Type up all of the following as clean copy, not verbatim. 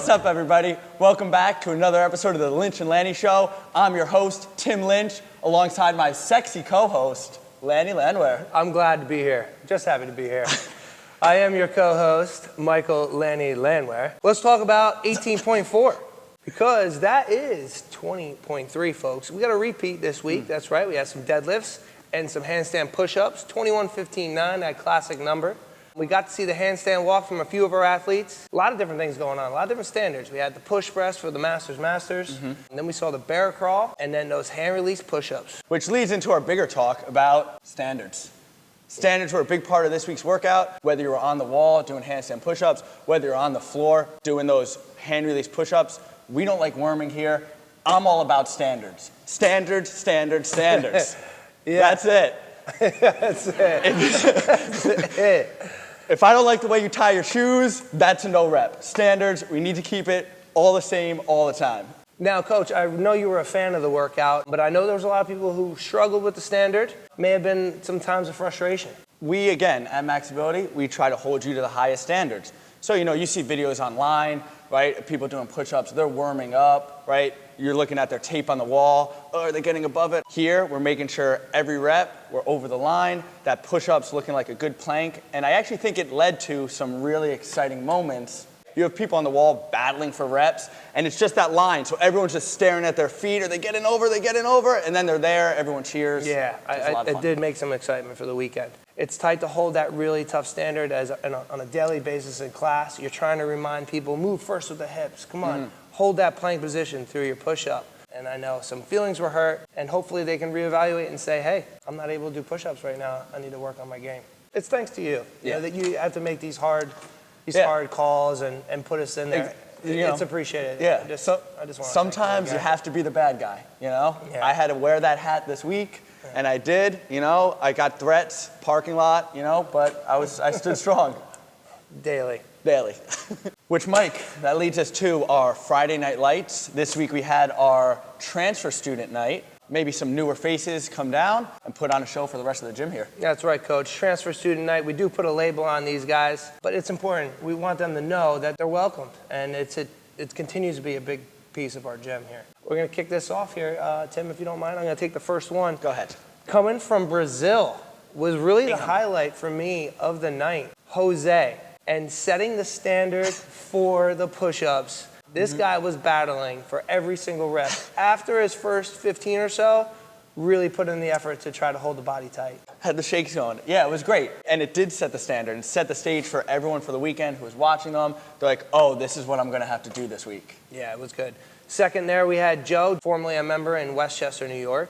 What's up, everybody? Welcome back to another episode of the Lynch and Lanny Show. I'm your host, Tim Lynch, alongside my sexy co-host, Lanny Landwehr. I'm glad to be here. Just happy to be here. I am your co-host, Michael Lanny Landwehr. Let's talk about 18.4, because that is 20.3, folks. We got a repeat this week. That's right. We had some deadlifts and some handstand push-ups. 21:15.9, that classic number. We got to see the handstand walk from a few of our athletes. A lot of different things going on, a lot of different standards. We had the push press for the Masters, and then we saw the bear crawl, and then those hand release push-ups. Which leads into our bigger talk about standards. Standards were a big part of this week's workout, whether you were on the wall doing handstand push-ups, whether you're on the floor doing those hand release push-ups. We don't like worming here. I'm all about standards. Standards, standards, standards. That's it. That's it. If I don't like the way you tie your shoes, that's a no rep. Standards, we need to keep it all the same all the time. Now, Coach, I know you were a fan of the workout, but I know there was a lot of people who struggled with the standard. May have been some times of frustration. We, again, at Maxability, we try to hold you to the highest standards. So, you see videos online, right? People doing push-ups, they're warming up, right? You're looking at their tape on the wall. Oh, are they getting above it? Here, we're making sure every rep, we're over the line. That push-up's looking like a good plank. And I actually think it led to some really exciting moments. You have people on the wall battling for reps, and it's just that line. So everyone's just staring at their feet. Are they getting over? They getting over? And then they're there. Everyone cheers. Yeah, it did make some excitement for the weekend. It's tight to hold that really tough standard on a daily basis in class. You're trying to remind people, move first with the hips. Come on, hold that plank position through your push-up. And I know some feelings were hurt, and hopefully they can reevaluate and say, hey, I'm not able to do push-ups right now. I need to work on my game. It's thanks to you, that you have to make these hard calls and put us in there. It's appreciated. Yeah. I just want to sometimes you have to be the bad guy, Yeah. I had to wear that hat this week, and I did, I got threats, parking lot, but I stood strong. Daily. Which, Mike, that leads us to our Friday Night Lights. This week we had our transfer student night. Maybe some newer faces come down and put on a show for the rest of the gym here. That's right, Coach. Transfer student night, we do put a label on these guys, but it's important. We want them to know that they're welcomed, and it continues to be a big piece of our gym here. We're going to kick this off here. Tim, if you don't mind, I'm going to take the first one. Go ahead. Coming from Brazil was really the highlight for me of the night. Jose, and setting the standard for the push-ups. This guy was battling for every single rep. After his first 15 or so, really put in the effort to try to hold the body tight. Had the shakes going. Yeah, it was great. And it did set the standard and set the stage for everyone for the weekend who was watching them. They're like, oh, this is what I'm going to have to do this week. Yeah, it was good. Second there, we had Joe, formerly a member in Westchester, New York.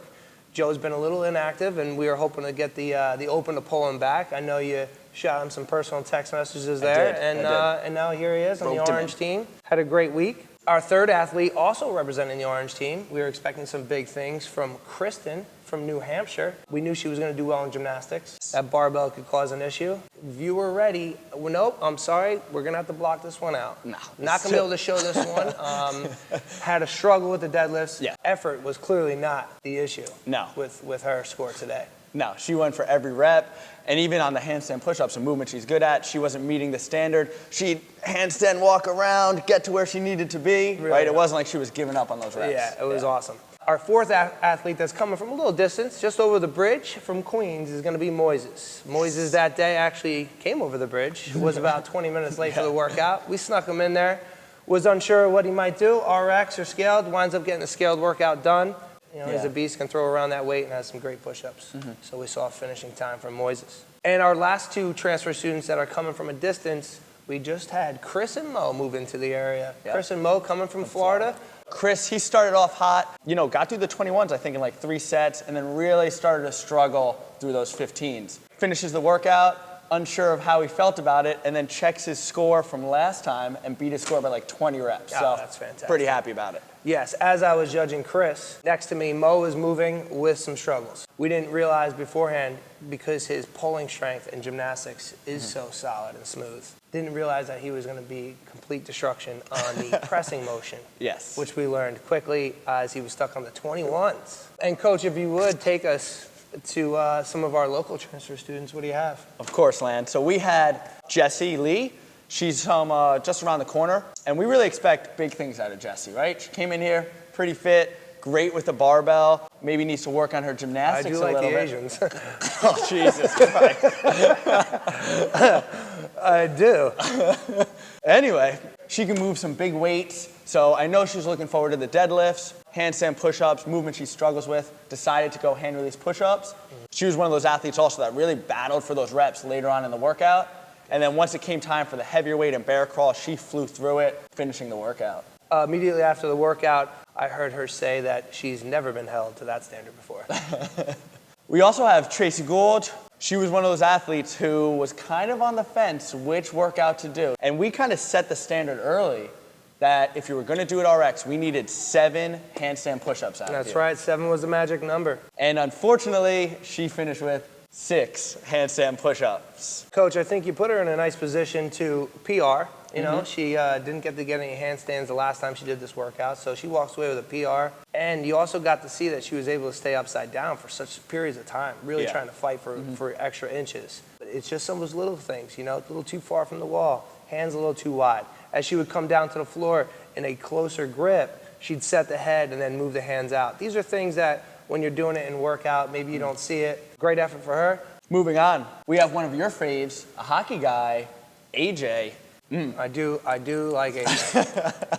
Joe's been a little inactive, and we were hoping to get the Open to pull him back. I know you shot him some personal text messages there, and now here he is on the Orange team. Had a great week. Our third athlete also representing the Orange team. We were expecting some big things from Kristen from New Hampshire. We knew she was going to do well in gymnastics. That barbell could cause an issue. If you were ready, well, nope, I'm sorry, we're going to have to block this one out. No. Not going to be able to show this one. Had a struggle with the deadlifts. Yeah. Effort was clearly not the issue. No. With her score today. No, she went for every rep, and even on the handstand push-ups, a movement she's good at, she wasn't meeting the standard. She'd handstand walk around, get to where she needed to be, really, right? It wasn't like she was giving up on those reps. Yeah, it was awesome. Our fourth athlete that's coming from a little distance, just over the bridge from Queens, is going to be Moises. Moises that day actually came over the bridge, was about 20 minutes late for the workout. We snuck him in there, was unsure what he might do, RX or scaled, winds up getting the scaled workout done. He's a beast, can throw around that weight and has some great push-ups. So we saw a finishing time from Moises. And our last two transfer students that are coming from a distance, we just had Chris and Mo move into the area. Yep. Chris and Mo coming from Florida. Chris, he started off hot, got through the 21s, I think, in like 3 sets, and then really started to struggle through those 15s. Finishes the workout, unsure of how he felt about it, and then checks his score from last time and beat his score by like 20 reps. Oh, that's fantastic. Pretty happy about it. Yes, as I was judging Chris, next to me, Mo was moving with some struggles. We didn't realize beforehand, because his pulling strength in gymnastics is so solid and smooth, didn't realize that he was going to be complete destruction on the pressing motion. Yes. Which we learned quickly as he was stuck on the 21s. And Coach, if you would, take us to some of our local transfer students. What do you have? Of course, Lan. So we had Jessie Lee. She's from just around the corner, and we really expect big things out of Jessie, right? She came in here pretty fit, great with the barbell, maybe needs to work on her gymnastics a little bit. I do like the Asians. Oh, Jesus Christ. I do. Anyway, she can move some big weights, so I know she's looking forward to the deadlifts, handstand push-ups, movement she struggles with, decided to go hand release push-ups. She was one of those athletes also that really battled for those reps later on in the workout. And then once it came time for the heavier weight and bear crawl, she flew through it, finishing the workout. Immediately after the workout, I heard her say that she's never been held to that standard before. We also have Tracy Gould. She was one of those athletes who was kind of on the fence which workout to do. And we kind of set the standard early that if you were going to do it RX, we needed 7 handstand push-ups out of you. That's right, 7 was the magic number. And unfortunately, she finished with 6 handstand push-ups. Coach, I think you put her in a nice position to PR. You know, she didn't get to get any handstands the last time she did this workout, so she walks away with a PR. And you also got to see that she was able to stay upside down for such periods of time, really trying to fight for extra inches. But it's just some of those little things, you know, a little too far from the wall, hands a little too wide. As she would come down to the floor in a closer grip, she'd set the head and then move the hands out. These are things that when you're doing it in workout, maybe you don't see it. Great effort for her. Moving on, we have one of your faves, a hockey guy, AJ. I do like AJ.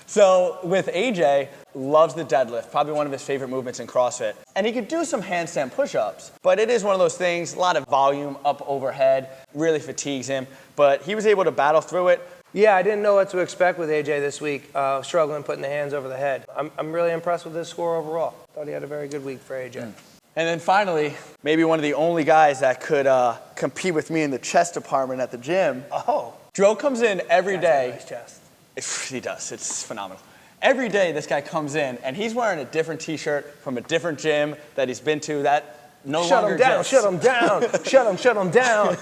So with AJ, loves the deadlift, probably one of his favorite movements in CrossFit. And he could do some handstand push-ups, but it is one of those things, a lot of volume up overhead, really fatigues him. But he was able to battle through it. Yeah, I didn't know what to expect with AJ this week, struggling putting the hands over the head. I'm really impressed with his score overall. Thought he had a very good week for AJ. And then finally, maybe one of the only guys that could compete with me in the chest department at the gym. Oh. Joe comes in every day. Nice chest. He does. It's phenomenal. Every day this guy comes in, and he's wearing a different T-shirt from a different gym that he's been to that no longer exists. Shut him down, shut him down.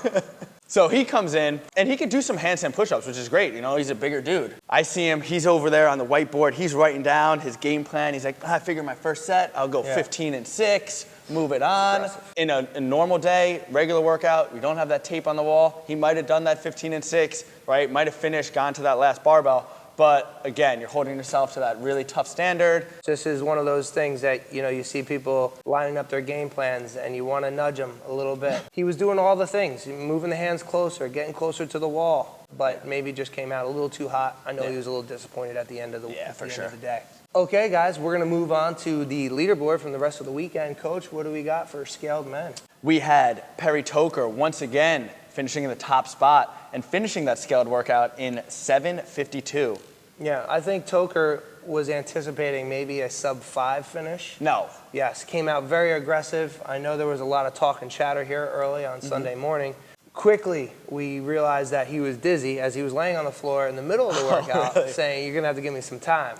So he comes in, and he can do some handstand push-ups, which is great. You know, he's a bigger dude. I see him. He's over there on the whiteboard. He's writing down his game plan. He's like, I figure my first set, I'll go 15 and 6, move it on. In a normal day, regular workout, we don't have that tape on the wall. He might have done that 15 and 6, right? Might have finished, gone to that last barbell. But again, you're holding yourself to that really tough standard. This is one of those things that, you know, you see people lining up their game plans and you want to nudge them a little bit. He was doing all the things, moving the hands closer, getting closer to the wall, but maybe just came out a little too hot. I know he was a little disappointed at the end of the, end of the day. Okay, guys, we're going to move on to the leaderboard from the rest of the weekend. Coach, what do we got for scaled men? We had Perry Toker once again finishing in the top spot and finishing that scaled workout in 7:52. Yeah, I think Toker was anticipating maybe a sub-5 finish. No. Yes, came out very aggressive. I know there was a lot of talk and chatter here early on Sunday morning. Quickly, we realized that he was dizzy as he was laying on the floor in the middle of the workout saying, you're going to have to give me some time.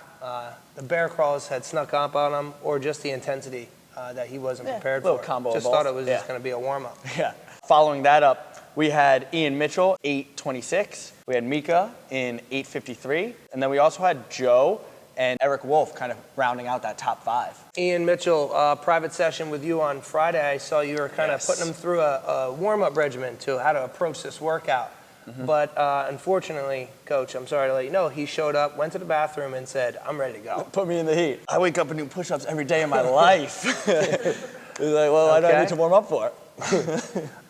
The bear crawls had snuck up on him, or just the intensity that he wasn't prepared for. Combo just of thought both. it was just going to be a warm-up. Yeah. Following that up, we had Ian Mitchell, 8:26. We had Mika in 8:53. And then we also had Joe and Eric Wolf kind of rounding out that top 5. Ian Mitchell, private session with you on Friday. I saw you were kind of putting him through a warm-up regimen to how to approach this workout. But unfortunately, Coach, I'm sorry to let you know, he showed up, went to the bathroom, and said, I'm ready to go. Put me in the heat. I wake up and do push-ups every day of my life. He's like, well, I don't need to warm up for it.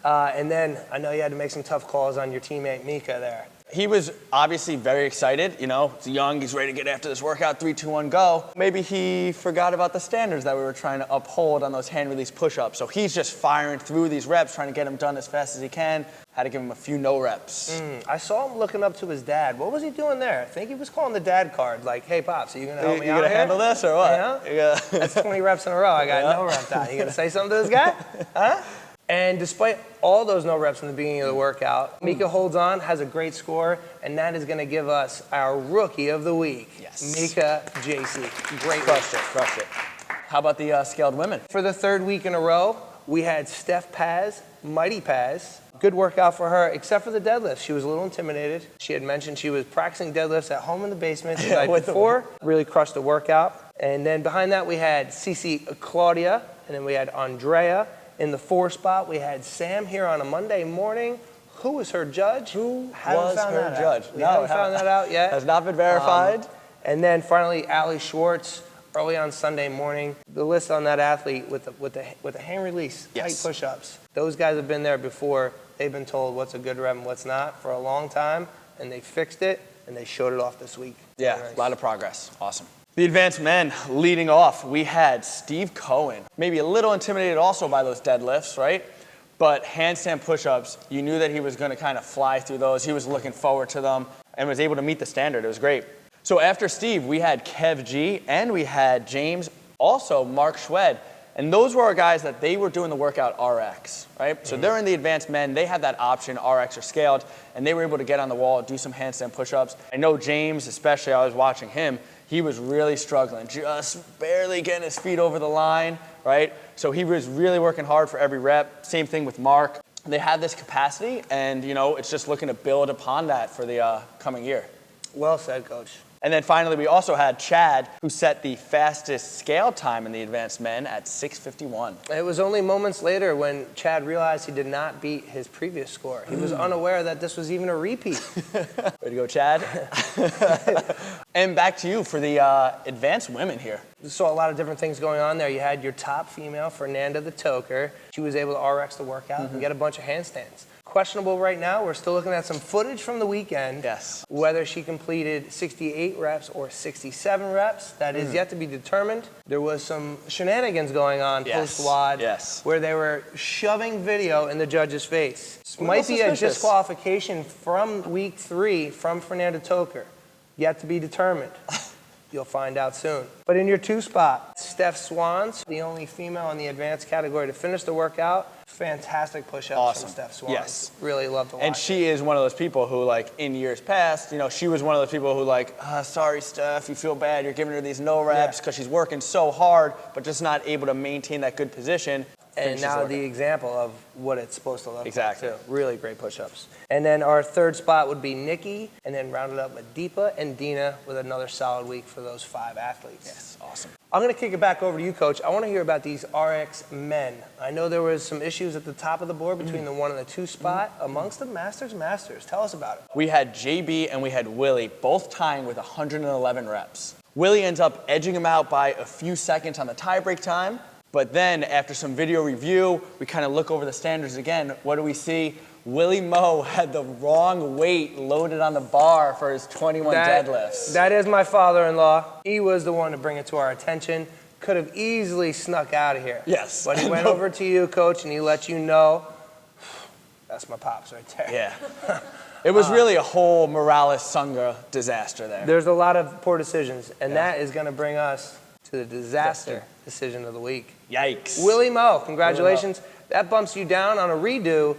And then I know you had to make some tough calls on your teammate Mika there. He was obviously very excited. You know, he's young, he's ready to get after this workout, 3, 2, 1, go. Maybe he forgot about the standards that we were trying to uphold on those hand release push-ups. So he's just firing through these reps, trying to get them done as fast as he can. Had to give him a few no reps. I saw him looking up to his dad. What was he doing there? I think he was calling the dad card, like, hey, Pops, are you going to help me out You going to here? handle this or what? Yeah? That's 20 reps in a row. I got no reps out. You going to say something to this guy? Huh? And despite all those no reps in the beginning of the workout, Mika holds on, has a great score, and that is going to give us our Rookie of the Week. Yes. Mika JC. Great Crushed it. How about the scaled women? For the 3rd week in a row, we had Steph Paz, Mighty Paz. Good workout for her, except for the deadlift. She was a little intimidated. She had mentioned she was practicing deadlifts at home in the basement the night before. Really crushed the workout. And then behind that, we had Cece Claudia, and then we had Andrea. In the 4 spot, we had Sam here on a Monday morning, Who was her judge? Who Haven't was found her that out. judge? We haven't found that out yet. Has not been verified. And then finally, Allie Schwartz, early on Sunday morning. The list on that athlete with the hand release, Yes. tight push-ups. Those guys have been there before. They've been told what's a good rep and what's not for a long time, and they fixed it, and they showed it off this week. Yeah, Very nice. a lot of progress. Awesome. The advanced men leading off, we had Steve Cohen. Maybe a little intimidated also by those deadlifts, right? But handstand push-ups, you knew that he was going to kind of fly through those. He was looking forward to them and was able to meet the standard. It was great. So after Steve, we had Kev G and we had James, also Mark Schwed. And those were our guys that they were doing the workout RX, right? So they're in the advanced men. They have that option, RX or scaled, and they were able to get on the wall, do some handstand push-ups. I know James, especially, I was watching him. He was really struggling, just barely getting his feet over the line, right? So he was really working hard for every rep. Same thing with Mark. They have this capacity, and it's just looking to build upon that for the coming year. Well said, Coach. And then finally, we also had Chad, who set the fastest scale time in the advanced men at 6:51. It was only moments later when Chad realized he did not beat his previous score. He was unaware that this was even a repeat. Way to go, Chad. And back to you for the advanced women here. You saw a lot of different things going on there. You had your top female, Fernanda the Toker. She was able to RX the workout and get a bunch of handstands. Questionable right now. We're still looking at some footage from the weekend. Yes. Whether she completed 68 reps or 67 reps, that is yet to be determined. There was some shenanigans going on post-WOD where they were shoving video in the judge's face. This might be a disqualification from week 3 from Fernanda Toker. Yet to be determined. You'll find out soon. But in your 2 spot, Steph Swans, the only female in the advanced category to finish the workout. Fantastic push-ups from Steph Swans. Yes. Really love to watch. And she is one of those people who, like, in years past, she was one of those people who, like, sorry, Steph, you feel bad. You're giving her these no reps because she's working so hard, but just not able to maintain that good position. And now the example of what it's supposed to look like, too. Really great push-ups. And then our 3rd spot would be Nikki, and then rounded up with Deepa and Dina with another solid week for those 5 athletes. Yes, awesome. I'm going to kick it back over to you, Coach. I want to hear about these RX men. I know there was some issues at the top of the board between the 1 and the 2 spot amongst the Masters. Tell us about it. We had JB and we had Willie, both tying with 111 reps. Willie ends up edging him out by a few seconds on the tiebreak time. But then, after some video review, we kind of look over the standards again. What do we see? Willie Moe had the wrong weight loaded on the bar for his 21 deadlifts. That is my father-in-law. He was the one to bring it to our attention. Could have easily snuck out of here. Yes. But he went over to you, Coach, and he let you know. That's my pops right there. Yeah. It was really a whole Morales-Sunga disaster there. There's a lot of poor decisions, and that is going to bring us to the disaster decision of the week. Yikes. Willie Moe, congratulations. That bumps you down on a redo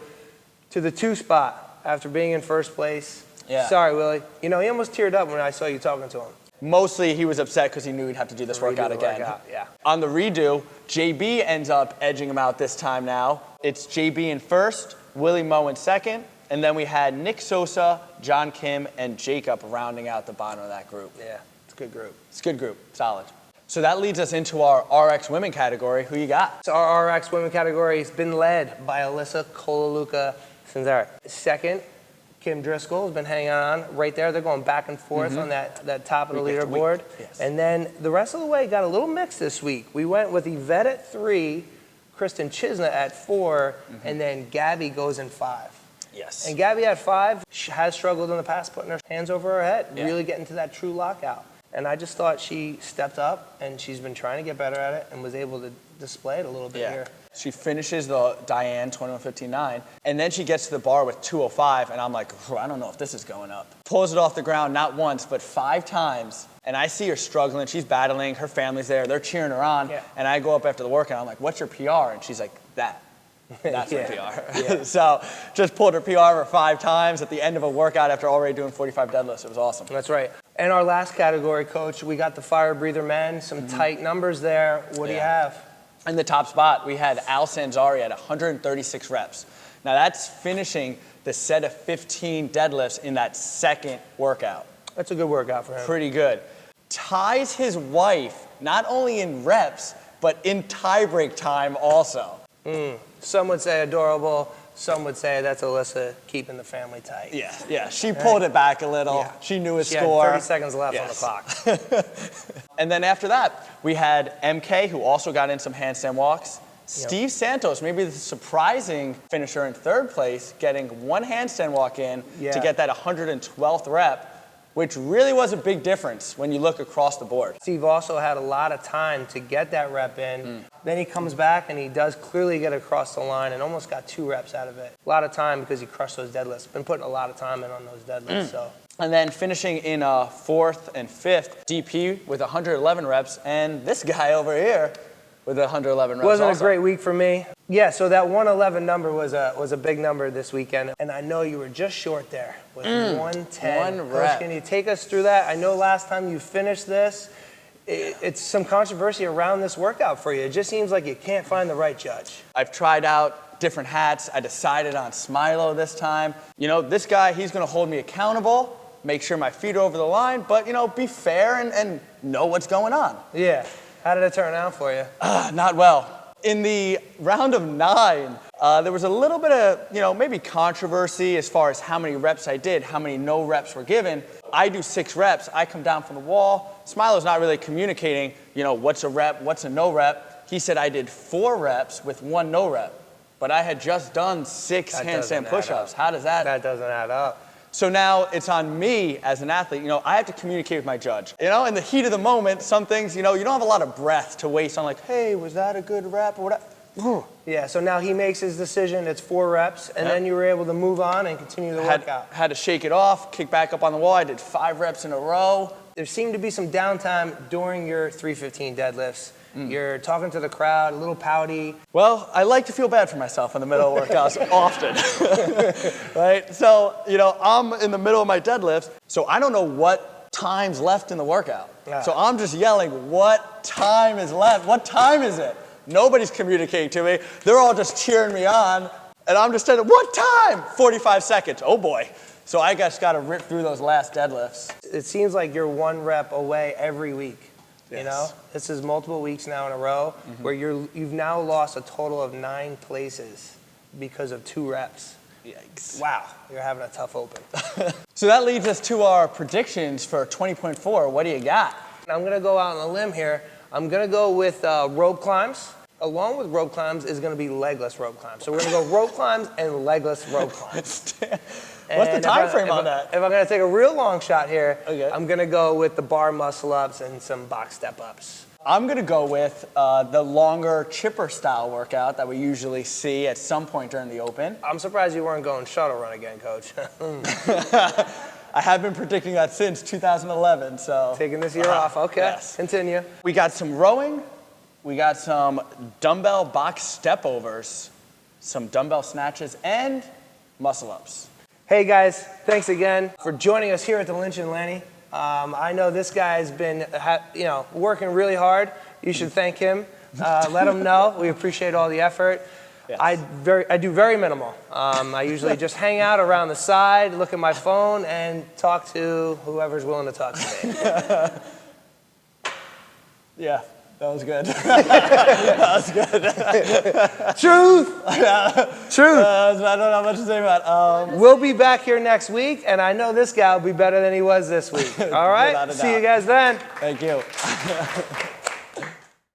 to the 2 spot after being in first place. Yeah. Sorry, Willie. He almost teared up when I saw you talking to him. Mostly he was upset because he knew he'd have to do this workout again. Yeah. On the redo, JB ends up edging him out this time now. It's JB in first, Willie Moe in second, and then we had Nick Sosa, John Kim, and Jacob rounding out the bottom of that group. Yeah, it's a good group. It's a good group, solid. So that leads us into our RX women category. Who you got? So our RX women category has been led by Alyssa Kolaluka Sinzara. Second, Kim Driscoll has been hanging on right there. They're going back and forth on that top of the leaderboard. Yes. And then the rest of the way got a little mixed this week. We went with Yvette at 3, Kristen Chisna at 4, and then Gabby goes in 5. Yes. And Gabby at 5 has struggled in the past, putting her hands over her head, really getting to that true lockout. And I just thought she stepped up, and she's been trying to get better at it and was able to display it a little bit here. She finishes the Diane 21:59, and then she gets to the bar with 2:05, and I'm like, I don't know if this is going up. Pulls it off the ground not once, but 5 times, and I see her struggling. She's battling. Her family's there. They're cheering her on, and I go up after the workout. I'm like, what's your PR? And she's like, that. That's her PR. So just pulled her PR for 5 times at the end of a workout after already doing 45 deadlifts. It was awesome. That's right. And our last category, Coach, we got the fire breather men, some tight numbers there. What do you have? In the top spot, we had Al Sanzari at 136 reps. Now that's finishing the set of 15 deadlifts in that second workout. That's a good workout for him. Pretty good. Ties his wife, not only in reps, but in tiebreak time also. Some would say adorable. Some would say that's Alyssa keeping the family tight. Yeah. She pulled it back a little. Yeah. She knew his She score. had 30 seconds left on the clock. And then after that, we had MK, who also got in some handstand walks. Steve Santos, maybe the surprising finisher in third place, getting one handstand walk in to get that 112th rep, which really was a big difference when you look across the board. Steve also had a lot of time to get that rep in. Then he comes back and he does clearly get across the line and almost got 2 reps out of it. A lot of time because he crushed those deadlifts. Been putting a lot of time in on those deadlifts. So. And then finishing in 4th and 5th, DP with 111 reps, and this guy over here with 111 reps. Wasn't also a great week for me. Yeah, so that 111 number was a big number this weekend, and I know you were just short there with 110. One rep. Coach, can you take us through that? I know last time you finished this, it's some controversy around this workout for you. It just seems like you can't find the right judge. I've tried out different hats. I decided on Smilo this time. You know, this guy, he's gonna hold me accountable, make sure my feet are over the line, but, you know, be fair and know what's going on. Yeah. How did it turn out for you? Not well. In the round of 9, there was a little bit of, you know, maybe controversy as far as how many reps I did, how many no reps were given. I do 6 reps. I come down from the wall. Smilo's not really communicating, you know, what's a rep, what's a no rep. He said I did 4 reps with 1 no rep, but I had just done 6 handstand push-ups. How does that? That doesn't add up. So now it's on me as an athlete. You know, I have to communicate with my judge. You know, in the heat of the moment, some things, you know, you don't have a lot of breath to waste on like, hey, was that a good rep or whatever. Yeah, so now he makes his decision. It's 4 reps, and then you were able to move on and continue the workout. Had to shake it off, kick back up on the wall. I did 5 reps in a row. There seemed to be some downtime during your 315 deadlifts. You're talking to the crowd, a little pouty. Well, I like to feel bad for myself in the middle of workouts often, right? So, you know, I'm in the middle of my deadlifts, so I don't know what time's left in the workout. Yeah. So I'm just yelling, what time is left? What time is it? Nobody's communicating to me. They're all just cheering me on, and I'm just saying, what time? 45 seconds, oh boy. So I just got to rip through those last deadlifts. It seems like you're 1 rep away every week. Yes. You know, this is multiple weeks now in a row where you've now lost a total of 9 places because of 2 reps. Yikes. Wow, you're having a tough open. So that leads us to our predictions for 20.4. What do you got? I'm gonna go out on a limb here. I'm gonna go with rope climbs. Along with rope climbs is gonna be legless rope climbs. So we're gonna go rope climbs and legless rope climbs. What's the time frame on that? If I'm gonna take a real long shot here, Okay. I'm gonna go with the bar muscle ups and some box step ups. I'm going to go with the longer chipper style workout that we usually see at some point during the open. I'm surprised you weren't going shuttle run again, Coach. I have been predicting that since 2011, so. Taking this year off, okay. Yes. Continue. We got some rowing, we got some dumbbell box step overs, some dumbbell snatches, and muscle ups. Hey guys, thanks again for joining us here at the Lynch and Lanny. I know this guy's been, working really hard. You should thank him. Let him know. We appreciate all the effort. Yes. I do very minimal. I usually just hang out around the side, look at my phone, and talk to whoever's willing to talk to me. Yeah, that was good. That was good. Truth! Truth! I don't know much to say about We'll be back here next week, and I know this guy will be better than he was this week. All right? Without a See you doubt. guys then. Thank you.